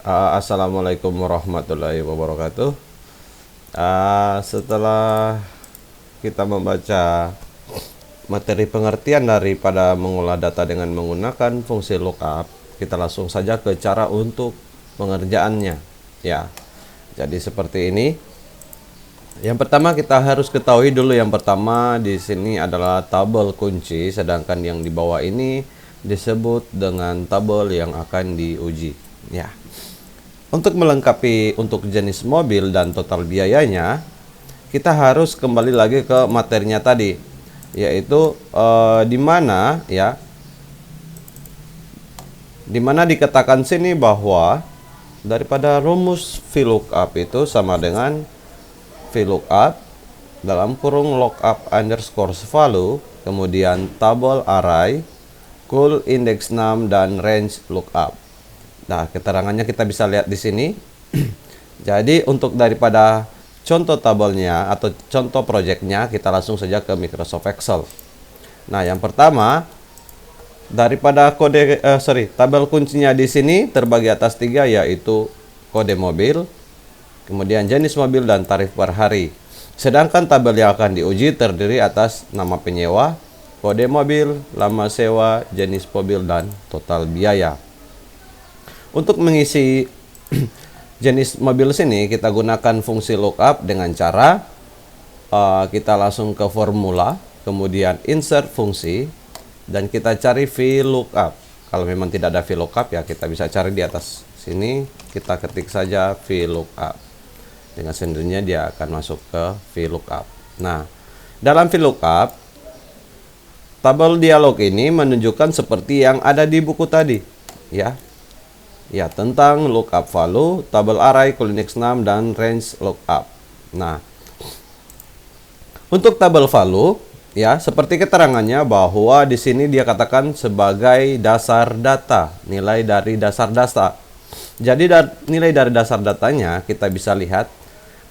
Assalamualaikum warahmatullahi wabarakatuh. Setelah kita membaca materi pengertian daripada mengolah data dengan menggunakan fungsi lookup, kita langsung saja ke cara untuk pengerjaannya. Ya, jadi seperti ini. Yang pertama kita harus ketahui dulu, yang pertama di sini adalah tabel kunci, sedangkan yang di bawah ini disebut dengan tabel yang akan diuji. Ya. Untuk melengkapi untuk jenis mobil dan total biayanya, kita harus kembali lagi ke materinya tadi, yaitu di mana dikatakan sini bahwa daripada rumus VLOOKUP itu sama dengan VLOOKUP dalam kurung lookup underscore value, kemudian tabel array, call index num, dan range lookup. Nah, keterangannya kita bisa lihat di sini. Jadi untuk daripada contoh tabelnya atau contoh projectnya, kita langsung saja ke Microsoft Excel. Nah, yang pertama daripada tabel kuncinya di sini terbagi atas 3, yaitu kode mobil, kemudian jenis mobil, dan tarif per hari. Sedangkan tabel yang akan diuji terdiri atas nama penyewa, kode mobil, lama sewa, jenis mobil, dan total biaya. Untuk mengisi jenis mobil sini, kita gunakan fungsi lookup dengan cara kita langsung ke formula, kemudian insert fungsi, dan kita cari VLOOKUP. Kalau memang tidak ada VLOOKUP, ya kita bisa cari di atas sini, kita ketik saja VLOOKUP. Dengan sendirinya dia akan masuk ke VLOOKUP. Nah, dalam VLOOKUP, tabel dialog ini menunjukkan seperti yang ada di buku tadi, ya, tentang lookup value, tabel array, call index num, dan range lookup. Nah, untuk tabel value, ya, seperti keterangannya bahwa di sini dia katakan sebagai dasar data, nilai dari dasar data. Jadi nilai dari dasar datanya kita bisa lihat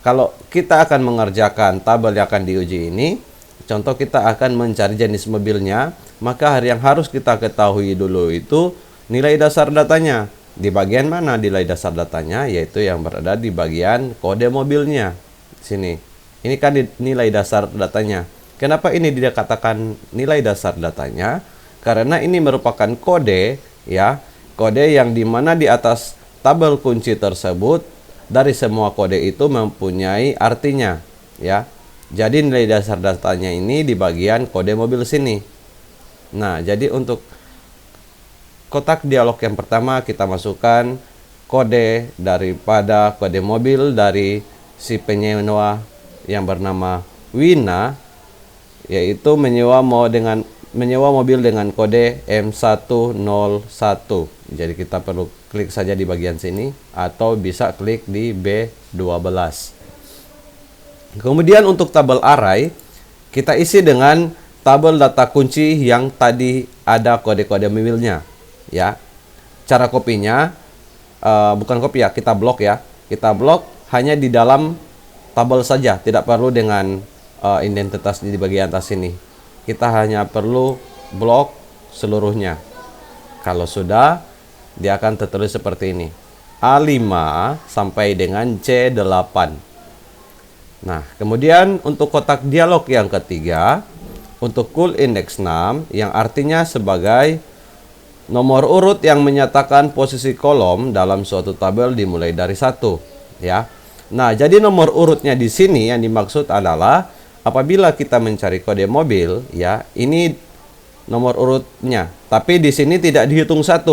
kalau kita akan mengerjakan tabel yang akan diuji ini. Contoh, kita akan mencari jenis mobilnya, maka yang harus kita ketahui dulu itu nilai dasar datanya. Di bagian mana nilai dasar datanya? Yaitu yang berada di bagian kode mobilnya. Sini. Ini kan nilai dasar datanya. Kenapa ini dia katakan nilai dasar datanya? Karena ini merupakan kode, ya. Kode yang dimana di atas tabel kunci tersebut, dari semua kode itu mempunyai artinya, ya. Jadi nilai dasar datanya ini di bagian kode mobil sini. Nah, jadi untuk kotak dialog yang pertama kita masukkan kode daripada kode mobil dari si penyewa yang bernama Wina, yaitu menyewa mobil dengan kode M101. Jadi kita perlu klik saja di bagian sini atau bisa klik di B12. Kemudian untuk tabel array kita isi dengan tabel data kunci yang tadi ada kode-kode mobilnya. Ya, cara kopinya bukan kopi ya, kita blok ya. Kita blok hanya di dalam tabel saja, tidak perlu dengan identitas di bagian atas ini. Kita hanya perlu blok seluruhnya. Kalau sudah, dia akan tertulis seperti ini. A5 sampai dengan C8. Nah, kemudian untuk kotak dialog yang ketiga, untuk call index num, yang artinya sebagai nomor urut yang menyatakan posisi kolom dalam suatu tabel dimulai dari 1, ya. Nah, jadi nomor urutnya di sini yang dimaksud adalah apabila kita mencari kode mobil, ya, ini nomor urutnya. Tapi di sini tidak dihitung 1.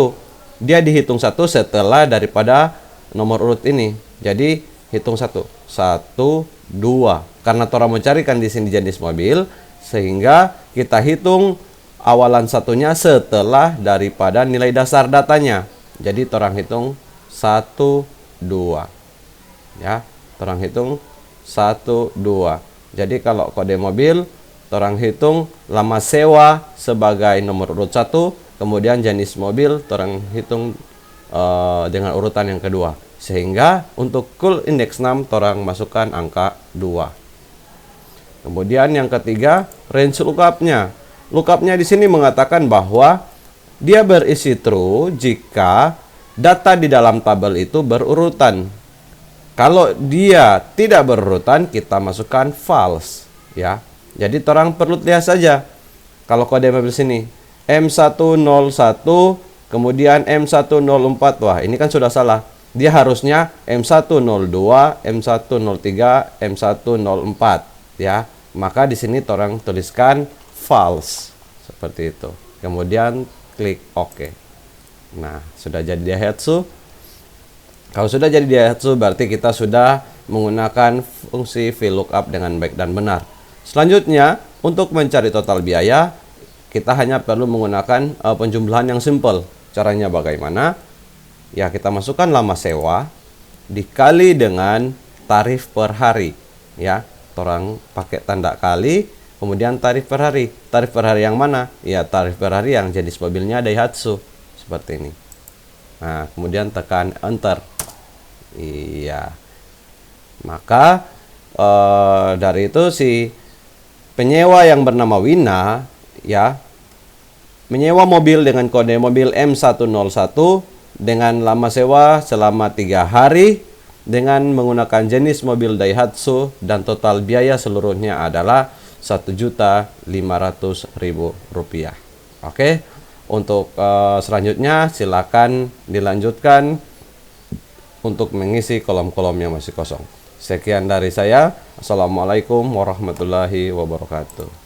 Dia dihitung 1 setelah daripada nomor urut ini. Jadi hitung 1, 2. Karena orang mencarikan di sini jenis mobil, sehingga kita hitung awalan satunya setelah daripada nilai dasar datanya. Jadi orang hitung 1, 2. Ya, orang hitung 1, 2. Jadi kalau kode mobil, orang hitung lama sewa sebagai nomor urut 1, kemudian jenis mobil orang hitung dengan urutan yang kedua. Sehingga untuk call index num orang masukkan angka 2. Kemudian yang ketiga, range lookupnya. Lookupnya di sini mengatakan bahwa dia berisi true jika data di dalam tabel itu berurutan. Kalau dia tidak berurutan, kita masukkan false, ya. Jadi orang perlu lihat saja. Kalau kode mobil sini M101 kemudian M104, wah ini kan sudah salah. Dia harusnya M102, M103, M104, ya. Maka di sini orang tuliskan false seperti itu. Kemudian klik OK. Nah, sudah jadi Daihatsu. Kalau sudah jadi Daihatsu berarti kita sudah menggunakan fungsi VLOOKUP dengan baik dan benar. Selanjutnya, untuk mencari total biaya, kita hanya perlu menggunakan penjumlahan yang simple. Caranya bagaimana? Ya, kita masukkan lama sewa dikali dengan tarif per hari, ya. Orang pakai tanda kali, kemudian tarif per hari. Tarif per hari yang mana? Ya, tarif per hari yang jenis mobilnya Daihatsu seperti ini. Nah, kemudian tekan enter. Iya. Maka dari itu si penyewa yang bernama Wina, ya, menyewa mobil dengan kode mobil M101 dengan lama sewa selama 3 hari dengan menggunakan jenis mobil Daihatsu dan total biaya seluruhnya adalah Rp1.500.000. Oke, untuk selanjutnya silakan dilanjutkan untuk mengisi kolom-kolom yang masih kosong. Sekian dari saya. Assalamualaikum warahmatullahi wabarakatuh.